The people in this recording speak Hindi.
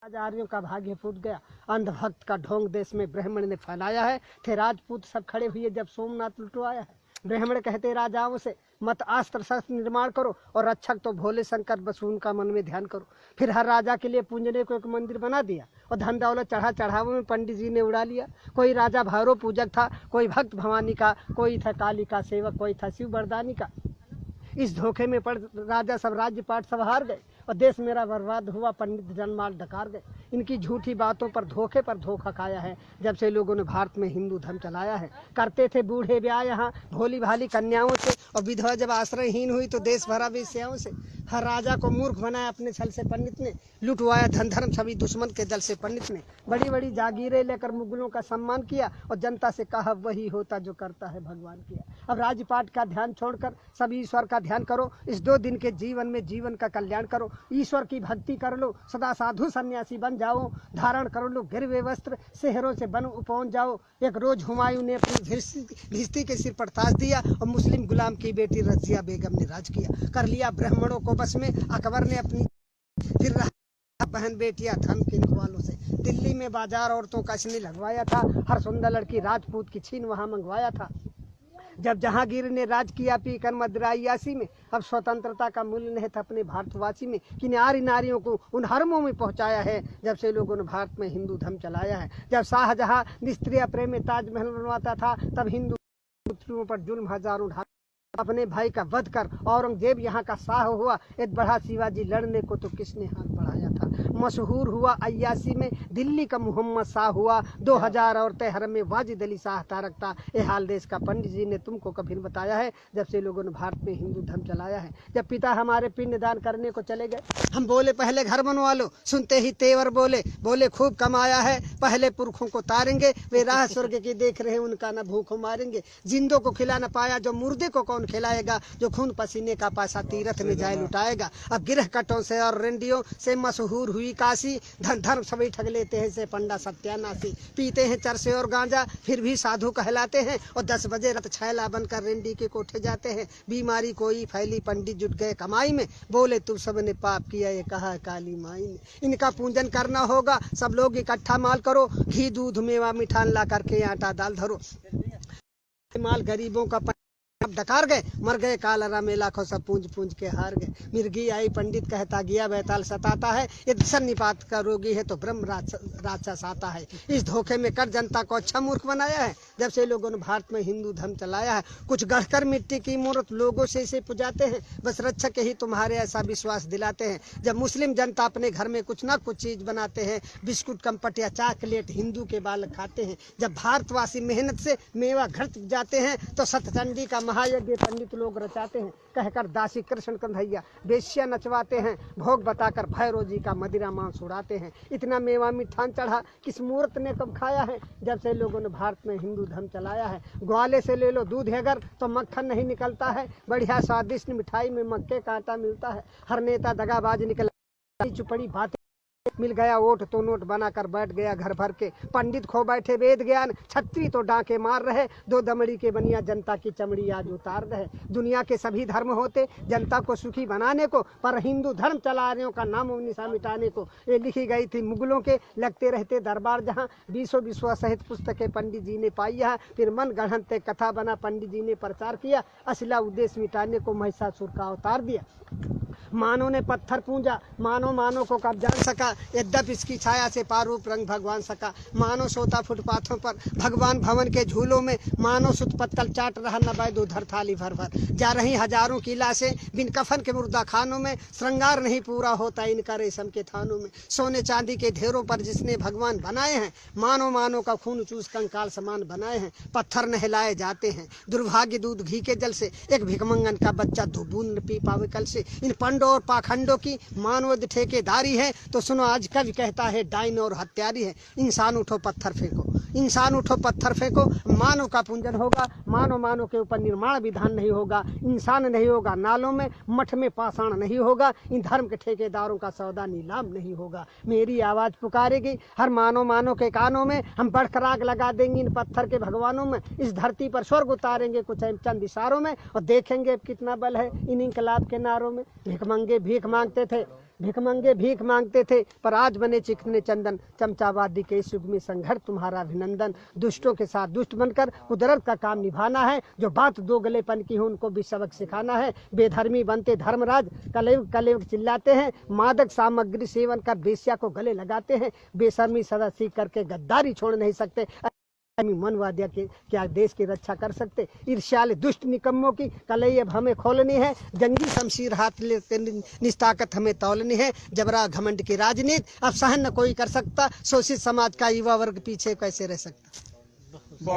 आर्यों का भाग्य फूट गया। अंधभक्त का ढोंग देश में ब्राह्मण ने फैलाया है। थे राजपूत सब खड़े हुए जब सोमनाथ लुटवाया है। ब्राह्मण कहते राजाओं से मत अस्त्र शस्त्र निर्माण करो और रक्षक तो भोले शंकर बस उनका मन में ध्यान करो। फिर हर राजा के लिए पूजने को एक मंदिर बना दिया और धन दौलत चढ़ावों में पंडित जी ने उड़ा लिया। कोई राजा भैरव पूजक था, कोई भक्त भवानी का, कोई था काली का सेवक, कोई था शिव बरदानी का। इस धोखे में पड़ राजा सब राज्य पाट सब हार गए और देश मेरा बर्बाद हुआ। पंडित जनमाल डकार गए। इनकी झूठी बातों पर धोखा खाया है जब से लोगों ने भारत में हिंदू धर्म चलाया है। करते थे बूढ़े ब्याह यहाँ भोली भाली कन्याओं से और विधवा जब आश्रयहीन हुई तो देश भरा वेश्याओं से। हर राजा को मूर्ख बनाया अपने छल से पंडित ने। लुटवाया धन धर्म सभी दुश्मन के दल से पंडित ने। बड़ी बड़ी जागीरें लेकर मुगलों का सम्मान किया और जनता से कहा वही होता जो करता है भगवान किया। अब राजपाट का ध्यान छोड़कर सब ईश्वर का ध्यान करो। इस 2 दिन के जीवन में जीवन का कल्याण करो। ईश्वर की भक्ति कर लो, सदा साधु सन्यासी बन जाओ। धारण कर लो गिरवे वस्त्र, शहरों से बन पहुंच जाओ। एक रोज हुमायूं ने अपनी भिस्ती के सिर पर ताज दिया और मुस्लिम गुलाम की बेटी रजिया बेगम ने राज किया। कर लिया ब्राह्मणों को बस में अकबर ने अपनी। फिर बहन बेटियां धन किन वालों से। दिल्ली में बाजार औरतों का इसने लगवाया था। हर सुंदर लड़की राजपूत की छीन वहां मंगवाया था। जब जहांगीर ने राज किया पीकर मदरायासी में, अब स्वतंत्रता का मूल्य नहीं था अपने भारतवासी में। कि नारियों को उन हरमों में पहुंचाया है जब से लोगों ने भारत में हिंदू धर्म चलाया है। जब शाहजहां निस्त्रीय प्रेम में ताजमहल बनवाता था तब हिंदू पुत्रियों पर जुल्म हजारों ढा अपने भाई का वध कर औरंगजेब यहाँ का शाह हुआ। एक बढ़ा शिवाजी लड़ने को तो किसने हाथ बढ़ाया था। मशहूर हुआ 81 में दिल्ली का मोहम्मद शाह हुआ। 2000 औरतें हरम में वाजिद अली शाह रखता। ये हाल देश का पंडित जी ने तुमको कभी बताया है जब से लोगों ने भारत में हिंदू धर्म चलाया है। जब पिता हमारे पिंड दान करने को चले गए हम बोले पहले घर बनवा लो। सुनते ही तेवर बोले खूब कमाया है पहले पुरखों को तारेंगे। वे राह स्वर्ग की देख रहे उनका न भूखों मारेंगे। जिंदों को खिला न पाया जो मुर्दे को कौन खिलाएगा। जो खून पसीने का पैसा तीरथ में जाए लुटाएगा। अब गिरह कटों से और रेंडियों से मशहूर हुई काशी। धन धर्म सभी ठग लेते हैं से पंडा सत्यानाशी। पीते हैं चरसे और गांजा फिर भी साधु कहलाते हैं और 10 बजे रत छैला बनकर रेंडी के कोठे जाते हैं। बीमारी कोई फैली पंडित जुट गए कमाई में। बोले तुम सबने पाप किया ये कहा काली माई ने। इनका पूजन करना होगा सब लोग इकट्ठा माल करो। घी दूध मेवा मिठान ला करके आटा दाल धरो। माल गरीबों का डकार गए मर गए कालरा में लाखों सब पूंज के हार गए। मिर्गी आई पंडित कहता गया बैताल सताता है। ये सन्निपात का रोगी है तो ब्रह्म राक्षस आता है। इस धोखे में कर जनता को अच्छा मूर्ख बनाया है जब से लोगों ने भारत में हिंदू धर्म चलाया है। कुछ गढ़कर मिट्टी की मूर्त लोगों से इसे पुजाते हैं बस रक्षक ही तुम्हारे ऐसा विश्वास दिलाते हैं। जब मुस्लिम जनता अपने घर में कुछ ना कुछ चीज बनाते हैं बिस्कुट कम्पट या चॉकलेट हिंदू के बालक खाते हैं। जब भारतवासी मेहनत से मेवा घर जाते हैं तो सतचंडी का महायज्ञ पंडित लोग रचाते हैं। कहकर दासी कृष्ण कन्हैया बेश्या नचवाते हैं। भोग बताकर भैरव जी का मदिरा मांस उड़ाते हैं। इतना मेवा मिठान चढ़ा किस मूर्त ने कब खाया है जब से लोगों ने भारत में हिंदू धर्म चलाया है। ग्वाले से ले लो दूध अगर तो मक्खन नहीं निकलता है। बढ़िया स्वादिष्ट मिठाई में मक्के का आटा मिलता है। हर नेता दगाबाज निकला चुपड़ी बातें मिल गया वोट तो नोट बनाकर बैठ गया घर भर के। पंडित खो बैठे वेद ज्ञान छत्री तो डांके मार रहे। 2 दमड़ी के बनिया जनता की चमड़ी आज उतार रहे। दुनिया के सभी धर्म होते जनता को सुखी बनाने को पर हिंदू धर्म चलाने का नाम निशा मिटाने को। ये लिखी गई थी मुगलों के लगते रहते दरबार जहाँ 20 विश्व सहित पुस्तकें पंडित जी ने पाई है। फिर मन गढ़ंते कथा बना पंडित जी ने प्रचार किया। असला उद्देश्य मिटाने को महिषासुर का अवतार दिया। मानो ने पत्थर पूजा मानो को कब जान सका। यद्यप इसकी छाया से पारूप रंग भगवान सका। मानो सोता फुटपाथों पर भगवान भवन के झूलों में। मानो सुत पत्तल चाट रहा न बैद उधर थाली भर भर। जा रही हजारों की लाशें बिन कफन के मुर्दा खानों में। श्रृंगार नहीं पूरा होता इनका रेशम के थानों में। सोने चांदी के ढेरों पर जिसने भगवान बनाए हैं मानो का खून चूस कंकाल समान बनाए हैं। पत्थर नहलाए जाते हैं दुर्भाग्य दूध घी के जल से। एक भिकमंगन का बच्चा 2 बूंद पी पावे कल से। इन पंडों और पाखंडों की मानवद ठेकेदारी है तो सुनो आज कवि कहता है डाइन और हत्यारी है। इंसान उठो पत्थर फेंको इंसान उठो पत्थर फेंको। मानव का पूजन होगा मानव के ऊपर निर्माण विधान नहीं होगा। इंसान नहीं होगा नालों में मठ में पाषाण नहीं होगा। इन धर्म के ठेकेदारों का सौदा नीलाम नहीं होगा। मेरी आवाज पुकारेगी हर मानव के कानों में। हम बढ़कर आग लगा देंगे इन पत्थर के भगवानों में। इस धरती पर स्वर्ग उतारेंगे कुछ चंद इशारों में और देखेंगे कितना बल है इन इनकलाब के नारों में। भिखमंगे भीख मांगते थे भिखमंगे भीख मांगते थे पर आज बने चिकने चंदन। चमचावादी के इस युग में संघर्ष तुम्हारा अभिनंदन। दुष्टों के साथ दुष्ट बनकर कुदरत का काम निभाना है। जो बात दो गलेपन की हो उनको भी सबक सिखाना है। बेधर्मी बनते धर्मराज कलयुग कलयुग चिल्लाते हैं। मादक सामग्री सेवन कर बेश्या को गले लगाते हैं। बेशर्मी सदा सीख करके गद्दारी छोड़ नहीं सकते। मनवादिया के क्या देश की रक्षा कर सकते। ईर्ष्याले दुष्ट निकम्मों की कलई अब हमें खोलनी है। जंगी शमशीर हाथ लेते निस्ताकत हमें तौलनी है। जबरा घमंड की राजनीति अब सहन न कोई कर सकता। शोषित समाज का युवा वर्ग पीछे कैसे रह सकता।